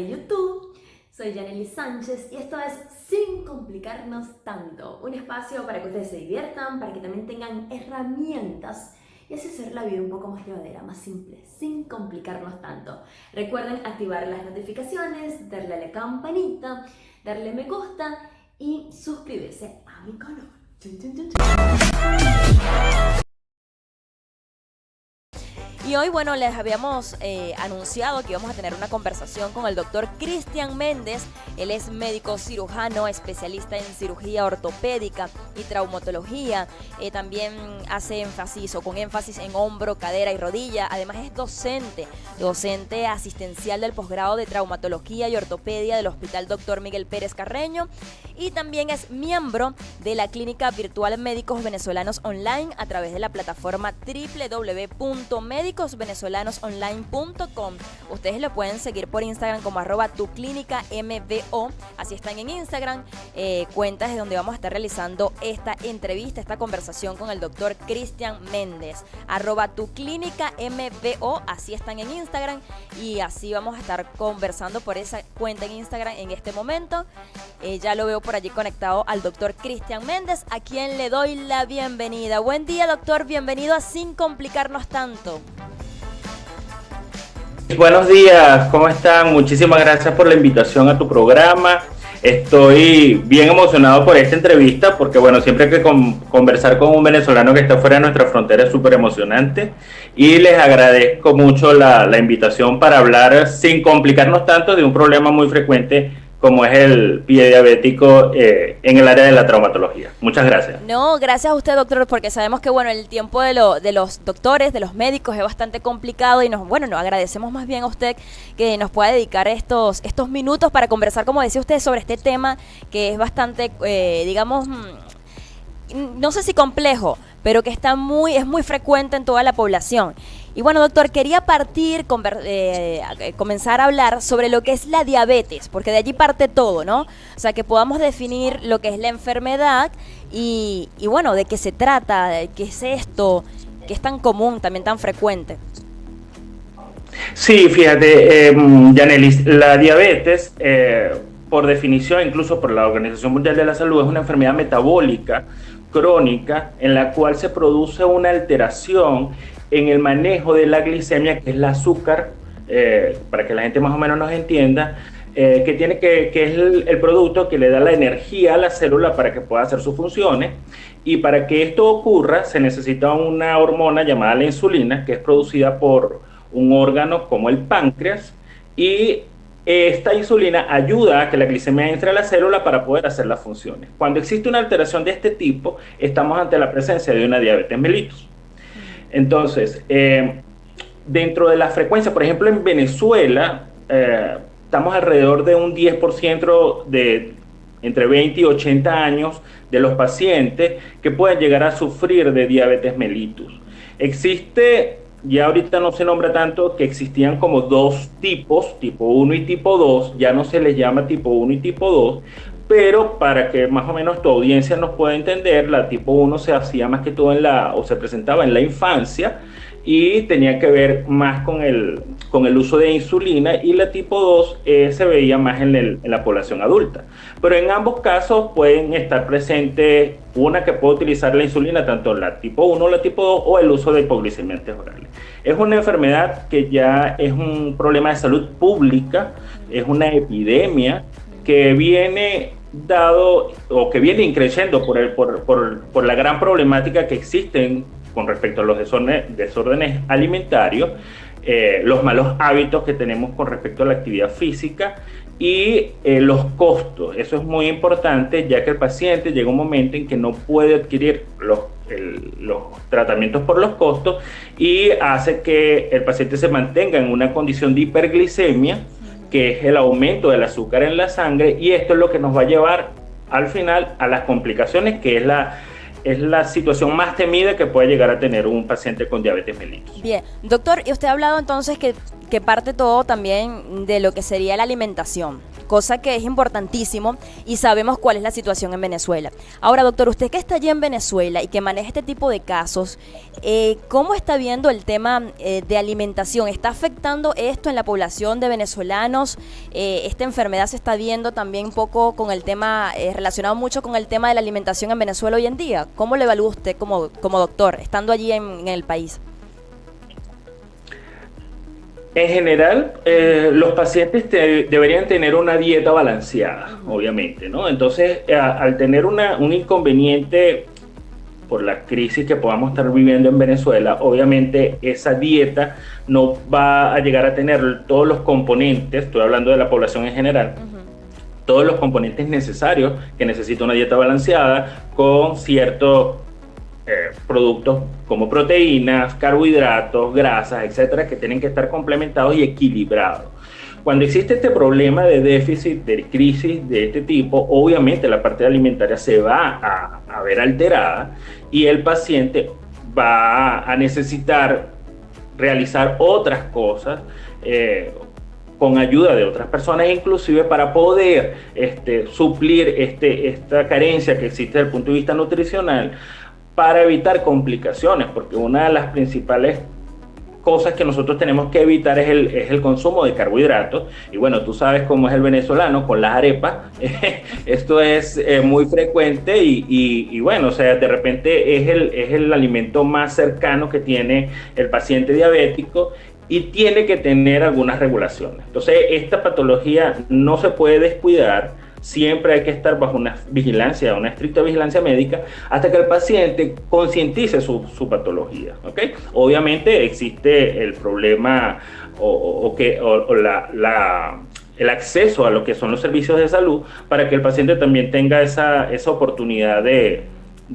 de YouTube. Soy Yanely Sánchez y esto es Sin Complicarnos Tanto, un espacio para que ustedes se diviertan, para que también tengan herramientas y así hacer la vida un poco más llevadera, más simple, sin complicarnos tanto. Recuerden activar las notificaciones, darle a la campanita, darle me gusta y suscribirse a mi canal. Chun, chun, chun, chun. Y hoy, bueno, les habíamos anunciado que íbamos a tener una conversación con el doctor Cristian Méndez. Él es médico cirujano, especialista en cirugía ortopédica y traumatología. También hace énfasis o con énfasis en hombro, cadera y rodilla. Además es docente asistencial del posgrado de traumatología y ortopedia del Hospital Dr. Miguel Pérez Carreño. Y también es miembro de la Clínica Virtual Médicos Venezolanos Online a través de la plataforma www.medicosvenezolanosonline.com. Ustedes lo pueden seguir por Instagram como @tuclínicamvo. Así están en Instagram. Cuentas de donde vamos a estar realizando esta entrevista, esta conversación con el doctor Cristian Méndez. @tuclínicamvo. Así están en Instagram. Y así vamos a estar conversando por esa cuenta en Instagram en este momento. Ya lo veo por allí conectado al doctor Cristian Méndez, a quien le doy la bienvenida. Buen día, doctor. Bienvenido a Sin Complicarnos Tanto. Buenos días, ¿cómo están? Muchísimas gracias por la invitación a tu programa. Estoy bien emocionado por esta entrevista porque, bueno, siempre que conversar con un venezolano que está fuera de nuestra frontera es súper emocionante y les agradezco mucho la invitación para hablar sin complicarnos tanto de un problema muy frecuente como es el pie diabético en el área de la traumatología. Muchas gracias. No, gracias a usted, doctor, porque sabemos que, bueno, el tiempo de los doctores, de los médicos es bastante complicado y nos agradecemos más bien a usted que nos pueda dedicar estos minutos para conversar, como decía usted, sobre este tema que es bastante, digamos, no sé si complejo, pero que es muy frecuente en toda la población. Y bueno, doctor, quería comenzar a hablar sobre lo que es la diabetes, porque de allí parte todo, ¿no? O sea, que podamos definir lo que es la enfermedad y bueno, de qué se trata, de qué es esto, que es tan común, también tan frecuente. Sí, fíjate, Yanely, la diabetes, por definición, incluso por la Organización Mundial de la Salud, es una enfermedad metabólica crónica en la cual se produce una alteración en el manejo de la glicemia, que es el azúcar, para que la gente más o menos nos entienda, que es el producto que le da la energía a la célula para que pueda hacer sus funciones. Y para que esto ocurra se necesita una hormona llamada la insulina, que es producida por un órgano como el páncreas, y esta insulina ayuda a que la glicemia entre a la célula para poder hacer las funciones. Cuando existe una alteración de este tipo, estamos ante la presencia de una diabetes mellitus. Entonces, dentro de la frecuencia, por ejemplo, en Venezuela, estamos alrededor de un 10% de entre 20 y 80 años de los pacientes que pueden llegar a sufrir de diabetes mellitus. Existe, ya ahorita no se nombra tanto, que existían como dos tipos, tipo 1 y tipo 2, ya no se les llama tipo 1 y tipo 2, pero para que más o menos tu audiencia nos pueda entender, la tipo 1 se hacía más que todo se presentaba en la infancia y tenía que ver más con el uso de insulina, y la tipo 2 se veía más en la población adulta. Pero en ambos casos pueden estar presentes una que puede utilizar la insulina, tanto la tipo 1 o la tipo 2, o el uso de hipoglicemiantes orales. Es una enfermedad que ya es un problema de salud pública, es una epidemia que viene dado o que viene increciendo por la gran problemática que existen con respecto a los desórdenes alimentarios, los malos hábitos que tenemos con respecto a la actividad física y los costos. Eso es muy importante, ya que el paciente llega un momento en que no puede adquirir los tratamientos por los costos y hace que el paciente se mantenga en una condición de hiperglicemia, que es el aumento del azúcar en la sangre, y esto es lo que nos va a llevar al final a las complicaciones, que es la situación más temida que puede llegar a tener un paciente con diabetes mellitus. Bien, doctor, y usted ha hablado entonces que parte todo también de lo que sería la alimentación. cosa que es importantísimo y sabemos cuál es la situación en Venezuela. Ahora, doctor, usted que está allí en Venezuela y que maneja este tipo de casos, ¿cómo está viendo el tema de alimentación? ¿Está afectando esto en la población de venezolanos? Esta enfermedad se está viendo también un poco con el tema, relacionado mucho con el tema de la alimentación en Venezuela hoy en día. ¿Cómo lo evalúa usted como doctor, estando allí en el país? En general, los pacientes deberían tener una dieta balanceada, obviamente, ¿no? Entonces, al tener un inconveniente por la crisis que podamos estar viviendo en Venezuela, obviamente esa dieta no va a llegar a tener todos los componentes, estoy hablando de la población en general, todos los componentes necesarios que necesita una dieta balanceada con ciertos productos como proteínas, carbohidratos, grasas, etcétera, que tienen que estar complementados y equilibrados. Cuando existe este problema de déficit, de crisis de este tipo, obviamente la parte alimentaria se va a ver alterada y el paciente va a necesitar realizar otras cosas con ayuda de otras personas, inclusive para poder suplir esta carencia que existe desde el punto de vista nutricional, para evitar complicaciones, porque una de las principales cosas que nosotros tenemos que evitar es el consumo de carbohidratos. Y bueno, tú sabes cómo es el venezolano con las arepas. Esto es muy frecuente y bueno, o sea, de repente es el alimento más cercano que tiene el paciente diabético y tiene que tener algunas regulaciones. Entonces, esta patología no se puede descuidar. Siempre hay que estar bajo una vigilancia, una estricta vigilancia médica, hasta que el paciente concientice su patología, ¿ok? Obviamente existe el problema el acceso a lo que son los servicios de salud para que el paciente también tenga esa oportunidad de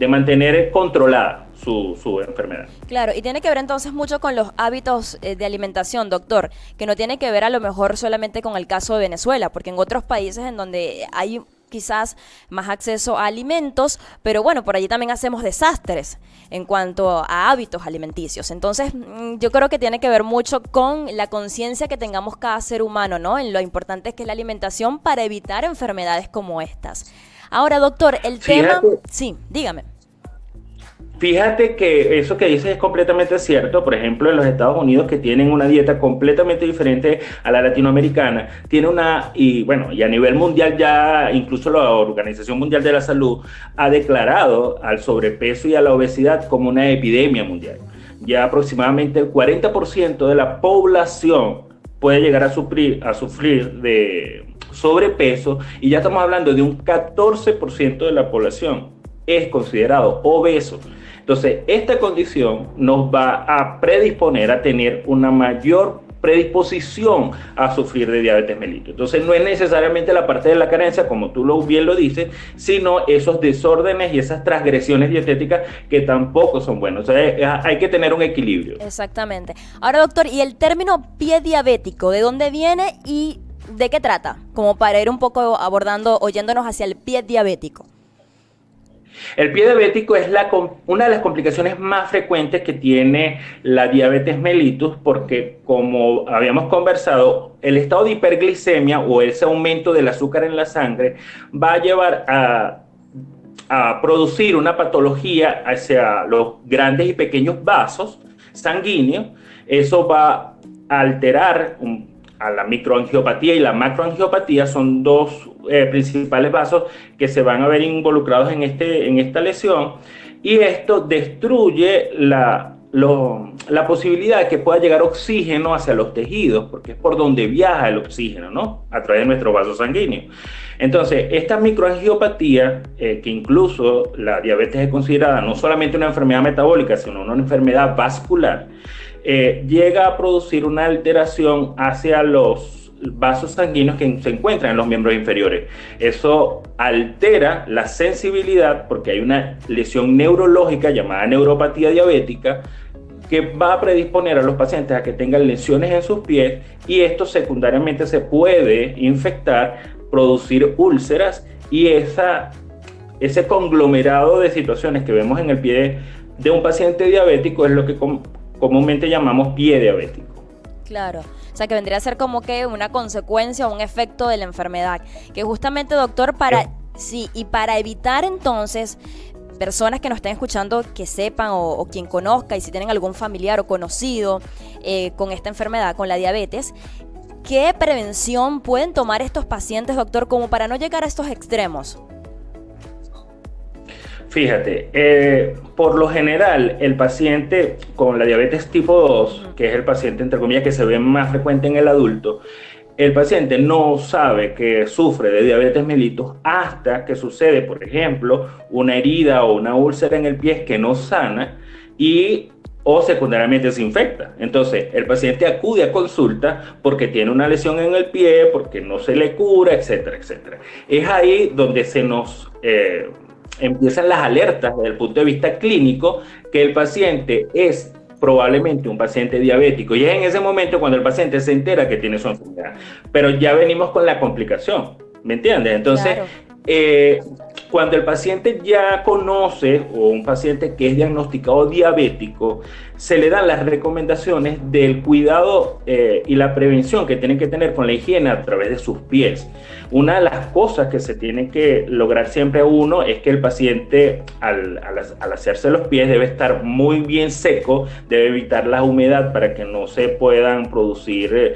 mantener controlada su enfermedad. Claro, y tiene que ver entonces mucho con los hábitos de alimentación, doctor, que no tiene que ver a lo mejor solamente con el caso de Venezuela, porque en otros países en donde hay quizás más acceso a alimentos, pero bueno, por allí también hacemos desastres en cuanto a hábitos alimenticios. Entonces, yo creo que tiene que ver mucho con la conciencia que tengamos cada ser humano, ¿no? En lo importante que es la alimentación para evitar enfermedades como estas. Ahora, doctor, el tema... Sí, dígame. Fíjate que eso que dices es completamente cierto. Por ejemplo, en los Estados Unidos, que tienen una dieta completamente diferente a la latinoamericana, y a nivel mundial ya, incluso la Organización Mundial de la Salud ha declarado al sobrepeso y a la obesidad como una epidemia mundial. Ya aproximadamente el 40% de la población puede llegar a sufrir de sobrepeso, y ya estamos hablando de un 14% de la población es considerado obeso. Entonces, esta condición nos va a predisponer a tener una mayor predisposición a sufrir de diabetes mellitus. Entonces, no es necesariamente la parte de la carencia, como tú bien lo dices, sino esos desórdenes y esas transgresiones dietéticas que tampoco son buenos. O sea, hay que tener un equilibrio. Exactamente. Ahora, doctor, ¿y el término pie diabético, de dónde viene y de qué trata? Como para ir un poco oyéndonos hacia el pie diabético. El pie diabético es una de las complicaciones más frecuentes que tiene la diabetes mellitus, porque, como habíamos conversado, el estado de hiperglicemia o ese aumento del azúcar en la sangre va a llevar a producir una patología hacia los grandes y pequeños vasos sanguíneos. Eso va a alterar a la microangiopatía y la macroangiopatía. Son dos principales vasos que se van a ver involucrados en esta lesión, y esto destruye la posibilidad de que pueda llegar oxígeno hacia los tejidos, porque es por donde viaja el oxígeno, ¿no? A través de nuestros vasos sanguíneos. Entonces, esta microangiopatía, que incluso la diabetes es considerada no solamente una enfermedad metabólica, sino una enfermedad vascular, llega a producir una alteración hacia los vasos sanguíneos que se encuentran en los miembros inferiores. Eso altera la sensibilidad, porque hay una lesión neurológica llamada neuropatía diabética, que va a predisponer a los pacientes a que tengan lesiones en sus pies, y esto secundariamente se puede infectar, producir úlceras, y ese conglomerado de situaciones que vemos en el pie de un paciente diabético es lo que comúnmente llamamos pie diabético. Claro. O sea, que vendría a ser como que una consecuencia o un efecto de la enfermedad. Que justamente, doctor, para evitar entonces personas que nos estén escuchando que sepan o quien conozca, y si tienen algún familiar o conocido con esta enfermedad, con la diabetes, ¿qué prevención pueden tomar estos pacientes, doctor, como para no llegar a estos extremos? Fíjate, por lo general, el paciente con la diabetes tipo 2, que es el paciente, entre comillas, que se ve más frecuente en el adulto, el paciente no sabe que sufre de diabetes mellitus hasta que sucede, por ejemplo, una herida o una úlcera en el pie que no sana o secundariamente se infecta. Entonces, el paciente acude a consulta porque tiene una lesión en el pie, porque no se le cura, etcétera, etcétera. Es ahí donde se nos empiezan las alertas desde el punto de vista clínico que el paciente es probablemente un paciente diabético, y es en ese momento cuando el paciente se entera que tiene su enfermedad, pero ya venimos con la complicación, ¿me entiendes? Entonces, claro. Cuando el paciente ya conoce, o un paciente que es diagnosticado diabético, se le dan las recomendaciones del cuidado y la prevención que tienen que tener con la higiene a través de sus pies. Una de las cosas que se tiene que lograr siempre uno es que el paciente al hacerse los pies debe estar muy bien seco, debe evitar la humedad para que no se puedan producir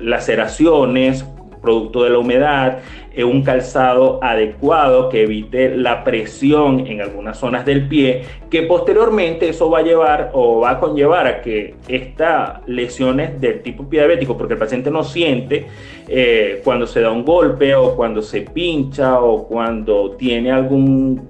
laceraciones producto de la humedad, un calzado adecuado que evite la presión en algunas zonas del pie, que posteriormente eso va a llevar o va a conllevar a que estas lesiones del tipo diabético, porque el paciente no siente cuando se da un golpe o cuando se pincha o cuando tiene algún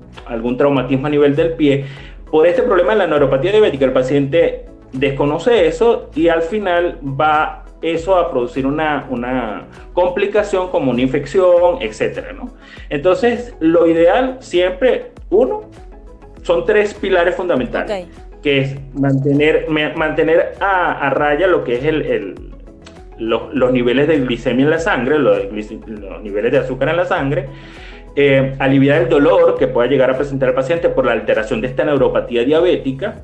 traumatismo a nivel del pie, por este problema de la neuropatía diabética, el paciente desconoce eso y al final va eso a producir una complicación como una infección, etcétera, ¿no? Entonces, lo ideal siempre, son 3 pilares fundamentales, que es mantener a raya lo que es los niveles de glicemia en la sangre, los niveles de azúcar en la sangre, aliviar el dolor que pueda llegar a presentar el paciente por la alteración de esta neuropatía diabética,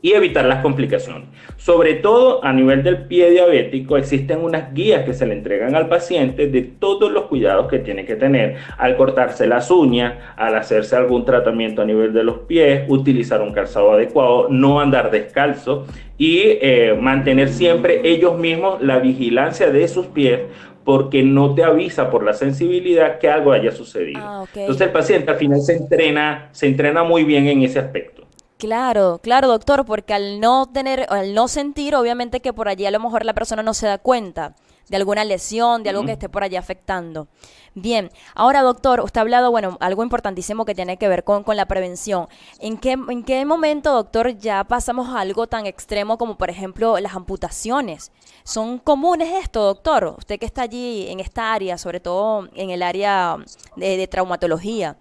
y evitar las complicaciones. Sobre todo a nivel del pie diabético existen unas guías que se le entregan al paciente de todos los cuidados que tiene que tener al cortarse las uñas, al hacerse algún tratamiento a nivel de los pies, utilizar un calzado adecuado, no andar descalzo y mantener siempre ellos mismos la vigilancia de sus pies, porque no te avisa por la sensibilidad que algo haya sucedido. Entonces el paciente al final se entrena muy bien en ese aspecto. Claro, doctor, porque al no sentir, obviamente que por allí a lo mejor la persona no se da cuenta de alguna lesión, de algo que esté por allí afectando. Bien, ahora doctor, usted ha hablado, algo importantísimo que tiene que ver con la prevención. ¿En qué momento, doctor, ya pasamos a algo tan extremo como, por ejemplo, las amputaciones? ¿Son comunes esto, doctor? Usted que está allí en esta área, sobre todo en el área de traumatología.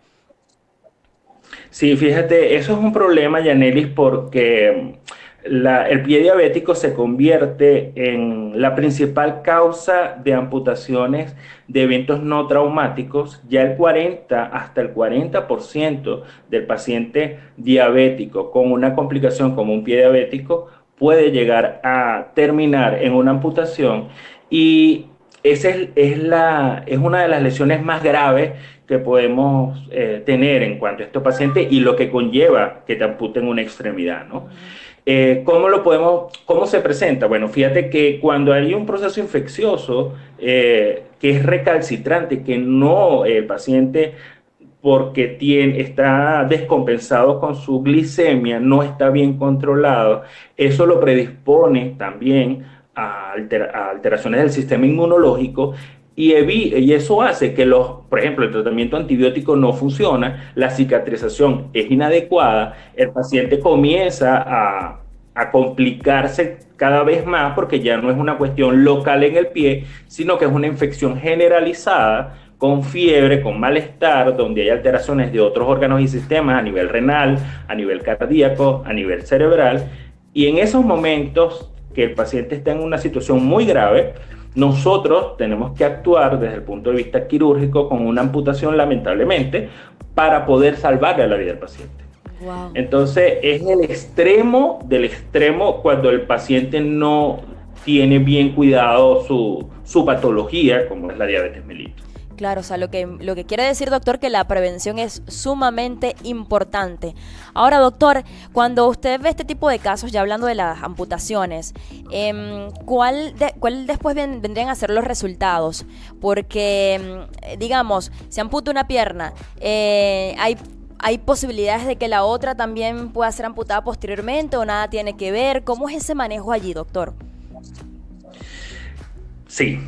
Sí, fíjate, eso es un problema, Yanelis, porque el pie diabético se convierte en la principal causa de amputaciones de eventos no traumáticos. Ya hasta el 40% del paciente diabético con una complicación como un pie diabético puede llegar a terminar en una amputación, y esa es una de las lesiones más graves que podemos tener en cuanto a estos pacientes y lo que conlleva que te amputen una extremidad, ¿no? ¿Cómo se presenta? Bueno, fíjate que cuando hay un proceso infeccioso que es recalcitrante, que el paciente, porque está descompensado con su glicemia, no está bien controlado, eso lo predispone también a alteraciones del sistema inmunológico, y eso hace que por ejemplo, el tratamiento antibiótico no funciona, la cicatrización es inadecuada, el paciente comienza a complicarse cada vez más porque ya no es una cuestión local en el pie, sino que es una infección generalizada con fiebre, con malestar, donde hay alteraciones de otros órganos y sistemas a nivel renal, a nivel cardíaco, a nivel cerebral, y en esos momentos que el paciente está en una situación muy grave, nosotros tenemos que actuar desde el punto de vista quirúrgico con una amputación, lamentablemente, para poder salvarle la vida al paciente. Wow. Entonces es el extremo del extremo cuando el paciente no tiene bien cuidado su patología, como es la diabetes mellitus. Claro, o sea, lo que quiere decir, doctor, que la prevención es sumamente importante. Ahora, doctor, cuando usted ve este tipo de casos, ya hablando de las amputaciones, ¿cuál después vendrían a ser los resultados? Porque, digamos, se amputa una pierna, ¿hay posibilidades de que la otra también pueda ser amputada posteriormente o nada tiene que ver? ¿Cómo es ese manejo allí, doctor? Sí,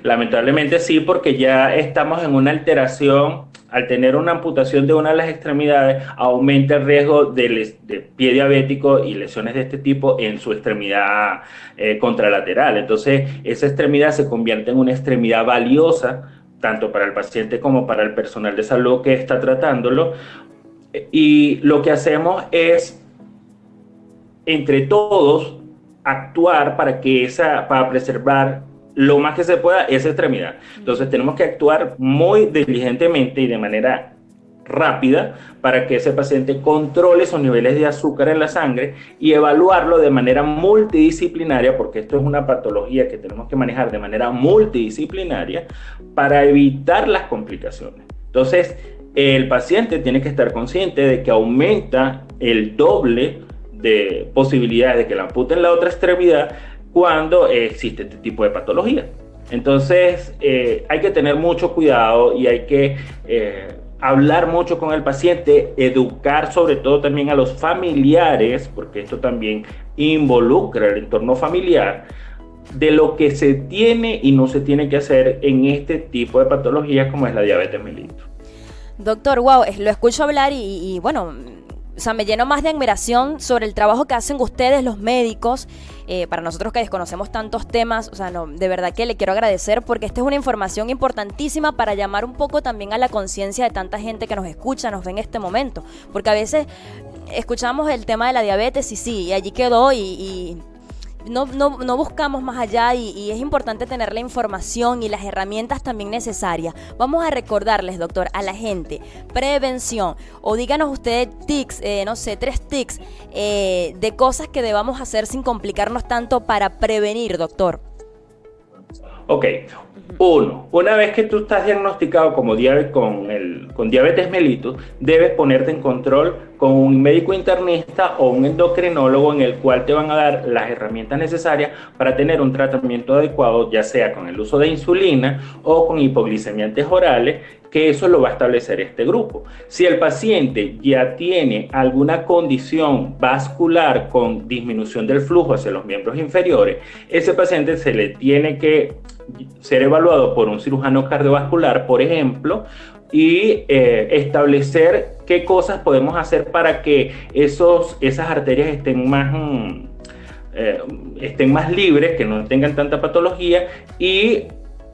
lamentablemente sí, porque ya estamos en una alteración. Al tener una amputación de una de las extremidades, aumenta el riesgo de pie diabético y lesiones de este tipo en su extremidad contralateral. Entonces, esa extremidad se convierte en una extremidad valiosa, tanto para el paciente como para el personal de salud que está tratándolo. Y lo que hacemos es, entre todos, actuar para preservar lo más que se pueda esa extremidad. Entonces tenemos que actuar muy diligentemente y de manera rápida para que ese paciente controle sus niveles de azúcar en la sangre y evaluarlo de manera multidisciplinaria, porque esto es una patología que tenemos que manejar de manera multidisciplinaria para evitar las complicaciones. Entonces, el paciente tiene que estar consciente de que aumenta el doble de posibilidades de que le amputen la otra extremidad cuando existe este tipo de patología. Entonces, hay que tener mucho cuidado y hay que hablar mucho con el paciente, educar sobre todo también a los familiares, porque esto también involucra el entorno familiar, de lo que se tiene y no se tiene que hacer en este tipo de patologías como es la diabetes mellitus. Doctor, wow, lo escucho hablar y bueno, o sea, me lleno más de admiración sobre el trabajo que hacen ustedes, los médicos. Para nosotros que desconocemos tantos temas, o sea, no, de verdad que le quiero agradecer porque esta es una información importantísima para llamar un poco también a la conciencia de tanta gente que nos escucha, nos ve en este momento. Porque a veces escuchamos el tema de la diabetes y sí, y allí quedó y no buscamos más allá y es importante tener la información y las herramientas también necesarias. Vamos a recordarles, doctor, a la gente, prevención, o díganos usted tics, no sé, 3 tics de cosas que debamos hacer sin complicarnos tanto para prevenir, doctor. Ok, una vez que tú estás diagnosticado como con diabetes mellitus, debes ponerte en control con un médico internista o un endocrinólogo en el cual te van a dar las herramientas necesarias para tener un tratamiento adecuado, ya sea con el uso de insulina o con hipoglicemiantes orales, que eso lo va a establecer este grupo. Si el paciente ya tiene alguna condición vascular con disminución del flujo hacia los miembros inferiores, ese paciente se le tiene que ser evaluado por un cirujano cardiovascular, por ejemplo, y establecer qué cosas podemos hacer para que esas arterias estén más libres, que no tengan tanta patología, y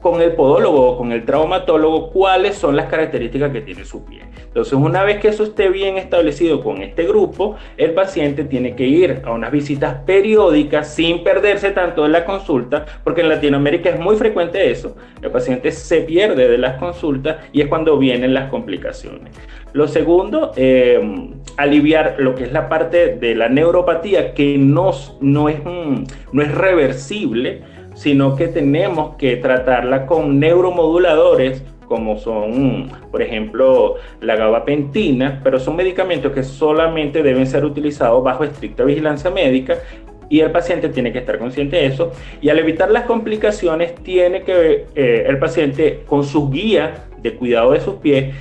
con el podólogo o con el traumatólogo cuáles son las características que tiene su pie. Entonces, una vez que eso esté bien establecido con este grupo, el paciente tiene que ir a unas visitas periódicas sin perderse tanto en la consulta, porque en Latinoamérica es muy frecuente eso. El paciente se pierde de las consultas y es cuando vienen las complicaciones. Lo segundo, aliviar lo que es la parte de la neuropatía, que no es reversible, sino que tenemos que tratarla con neuromoduladores, como son, por ejemplo, la gabapentina, pero son medicamentos que solamente deben ser utilizados bajo estricta vigilancia médica y el paciente tiene que estar consciente de eso. Y al evitar las complicaciones, tiene que el paciente, con sus guías de cuidado de sus pies,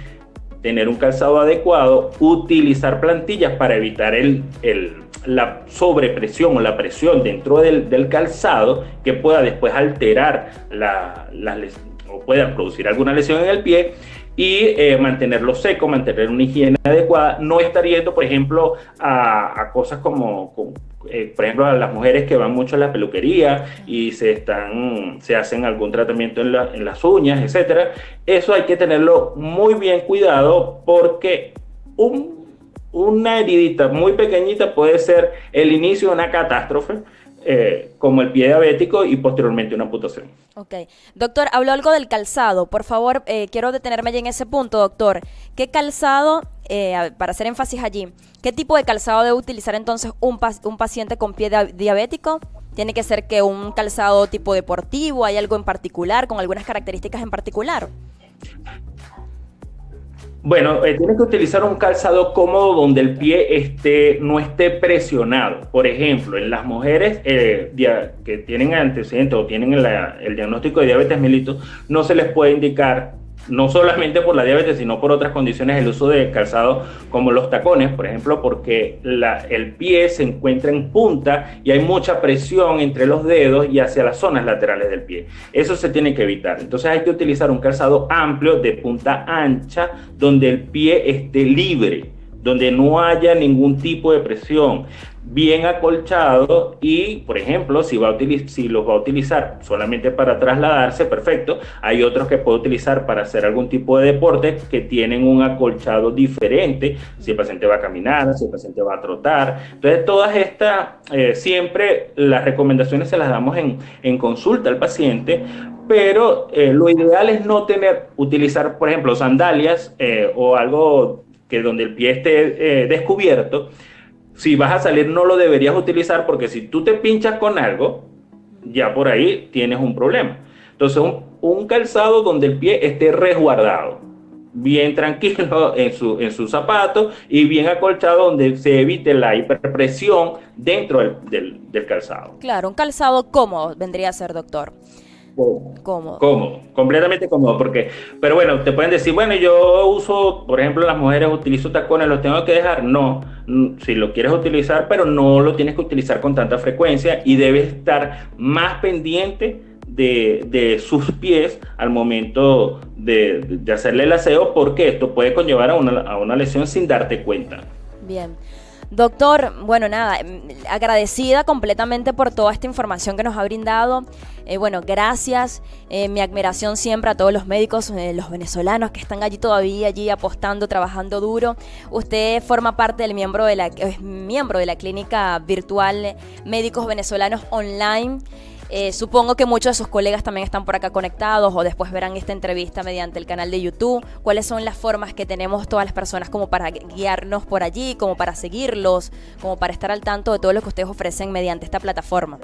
tener un calzado adecuado, utilizar plantillas para evitar la sobrepresión o la presión dentro del calzado que pueda después alterar o pueda producir alguna lesión en el pie, y mantenerlo seco, mantener una higiene adecuada, no estar yendo, por ejemplo, a cosas como por ejemplo, a las mujeres que van mucho a la peluquería y se hacen algún tratamiento en las uñas, etcétera. Eso hay que tenerlo muy bien cuidado, porque una heridita muy pequeñita puede ser el inicio de una catástrofe, como el pie diabético y posteriormente una amputación. Ok. Doctor, habló algo del calzado. Por favor, quiero detenerme allí en ese punto, doctor. ¿Qué calzado, para hacer énfasis allí, qué tipo de calzado debe utilizar entonces un paciente con pie diabético? ¿Tiene que ser que un calzado tipo deportivo? ¿Hay algo en particular, con algunas características en particular? Bueno, tienes que utilizar un calzado cómodo donde el pie no esté presionado. Por ejemplo, en las mujeres que tienen antecedentes o tienen el diagnóstico de diabetes mellitus, no se les puede indicar, no solamente por la diabetes, sino por otras condiciones, el uso de calzado como los tacones, por ejemplo, porque el pie se encuentra en punta y hay mucha presión entre los dedos y hacia las zonas laterales del pie. Eso se tiene que evitar. Entonces hay que utilizar un calzado amplio de punta ancha donde el pie esté libre, donde no haya ningún tipo de presión, bien acolchado y, por ejemplo, si los va a utilizar solamente para trasladarse, perfecto. Hay otros que puede utilizar para hacer algún tipo de deporte que tienen un acolchado diferente, si el paciente va a caminar, si el paciente va a trotar. Entonces, todas estas, siempre las recomendaciones se las damos en consulta al paciente, pero lo ideal es no utilizar, por ejemplo, sandalias o algo que donde el pie esté descubierto. Si vas a salir no lo deberías utilizar porque si tú te pinchas con algo, ya por ahí tienes un problema. Entonces un calzado donde el pie esté resguardado, bien tranquilo en su zapato y bien acolchado donde se evite la hiperpresión dentro del calzado. Claro, un calzado cómodo vendría a ser, doctor. Cómodo, completamente cómodo, pero bueno, te pueden decir, bueno, yo uso, por ejemplo, las mujeres utilizo tacones, ¿los tengo que dejar? No, si lo quieres utilizar, pero no lo tienes que utilizar con tanta frecuencia y debes estar más pendiente de sus pies al momento de hacerle el aseo, porque esto puede conllevar a una lesión sin darte cuenta. Bien. Doctor, bueno, nada, agradecida completamente por toda esta información que nos ha brindado. Bueno, gracias. Mi admiración siempre a todos los médicos, los venezolanos que están todavía allí apostando, trabajando duro. Usted forma parte es miembro de la clínica virtual Médicos Venezolanos Online. Supongo que muchos de sus colegas también están por acá conectados o después verán esta entrevista mediante el canal de YouTube. ¿Cuáles son las formas que tenemos todas las personas como para guiarnos por allí, como para seguirlos, como para estar al tanto de todo lo que ustedes ofrecen mediante esta plataforma?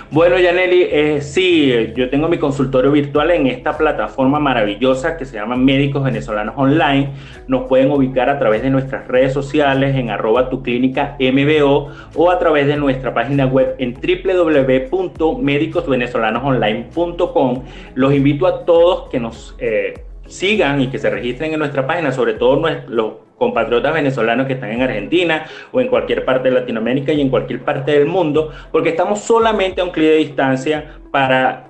Bueno, Yaneli, sí, yo tengo mi consultorio virtual en esta plataforma maravillosa que se llama Médicos Venezolanos Online. Nos pueden ubicar a través de nuestras redes sociales en @tuclinicambo o a través de nuestra página web en www.medicosvenezolanosonline.com. Los invito a todos que nos sigan y que se registren en nuestra página, sobre todo los compatriotas venezolanos que están en Argentina o en cualquier parte de Latinoamérica y en cualquier parte del mundo, porque estamos solamente a un clic de distancia para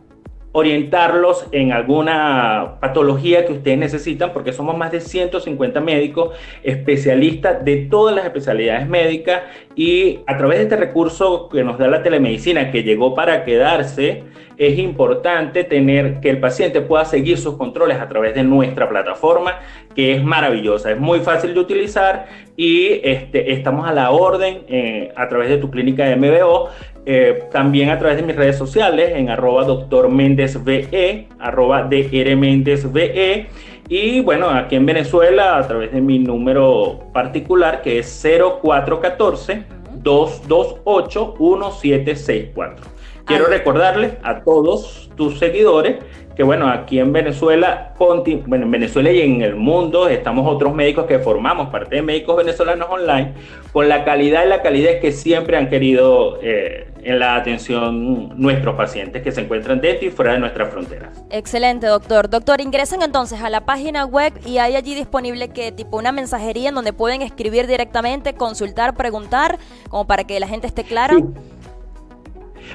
orientarlos en alguna patología que ustedes necesitan, porque somos más de 150 médicos especialistas de todas las especialidades médicas, y a través de este recurso que nos da la telemedicina, que llegó para quedarse, es importante tener que el paciente pueda seguir sus controles a través de nuestra plataforma, que es maravillosa, es muy fácil de utilizar y estamos a la orden a través de tu clínica de MBO. También a través de mis redes sociales en @drmendezve, @drmendezve, y bueno, aquí en Venezuela a través de mi número particular, que es 0414-228-1764. Quiero recordarles a todos tus seguidores que bueno, aquí en Venezuela, en Venezuela y en el mundo, estamos otros médicos que formamos parte de Médicos Venezolanos Online, con la calidad y la calidez que siempre han querido en la atención nuestros pacientes que se encuentran dentro y fuera de nuestras fronteras. Excelente, doctor. Doctor, ingresen entonces a la página web y hay allí disponible tipo una mensajería en donde pueden escribir directamente, consultar, preguntar, como para que la gente esté clara. Sí.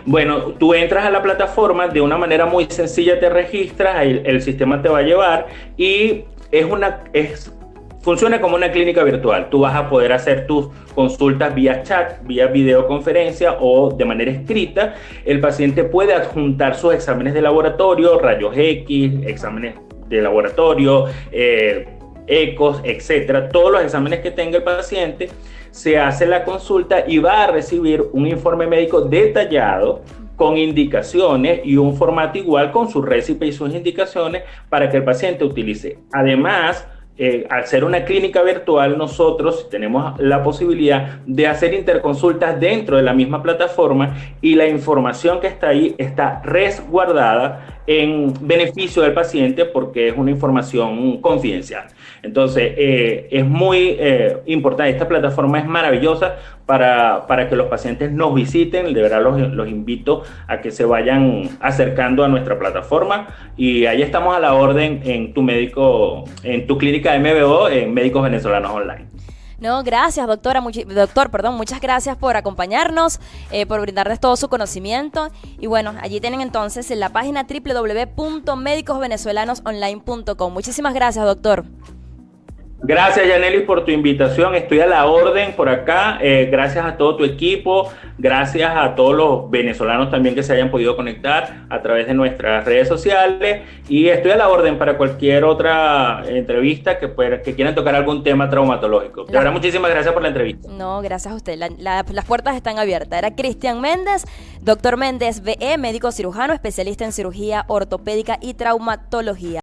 Bueno, tú entras a la plataforma de una manera muy sencilla, te registras, el sistema te va a llevar y funciona como una clínica virtual. Tú vas a poder hacer tus consultas vía chat, vía videoconferencia o de manera escrita. El paciente puede adjuntar sus exámenes de laboratorio, rayos X, exámenes de laboratorio, ecos, etcétera. Todos los exámenes que tenga el paciente, se hace la consulta y va a recibir un informe médico detallado con indicaciones y un formato igual con su récipe y sus indicaciones para que el paciente utilice. Además, al ser una clínica virtual, nosotros tenemos la posibilidad de hacer interconsultas dentro de la misma plataforma y la información que está ahí está resguardada en beneficio del paciente porque es una información confidencial. Entonces, es muy importante. Esta plataforma es maravillosa para que los pacientes nos visiten. De verdad los invito a que se vayan acercando a nuestra plataforma y ahí estamos a la orden en tu clínica MBO, en Médicos Venezolanos Online. No, gracias, doctor, muchas gracias por acompañarnos, por brindarles todo su conocimiento. Y bueno, allí tienen entonces en la página www.medicosvenezolanosonline.com. Muchísimas gracias, doctor. Gracias, Yanelis, por tu invitación. Estoy a la orden por acá. Gracias a todo tu equipo. Gracias a todos los venezolanos también que se hayan podido conectar a través de nuestras redes sociales. Y estoy a la orden para cualquier otra entrevista que quieran tocar algún tema traumatológico. De verdad, muchísimas gracias por la entrevista. No, gracias a usted. Las puertas están abiertas. Era Cristian Méndez, doctor Méndez BE, médico cirujano, especialista en cirugía ortopédica y traumatología.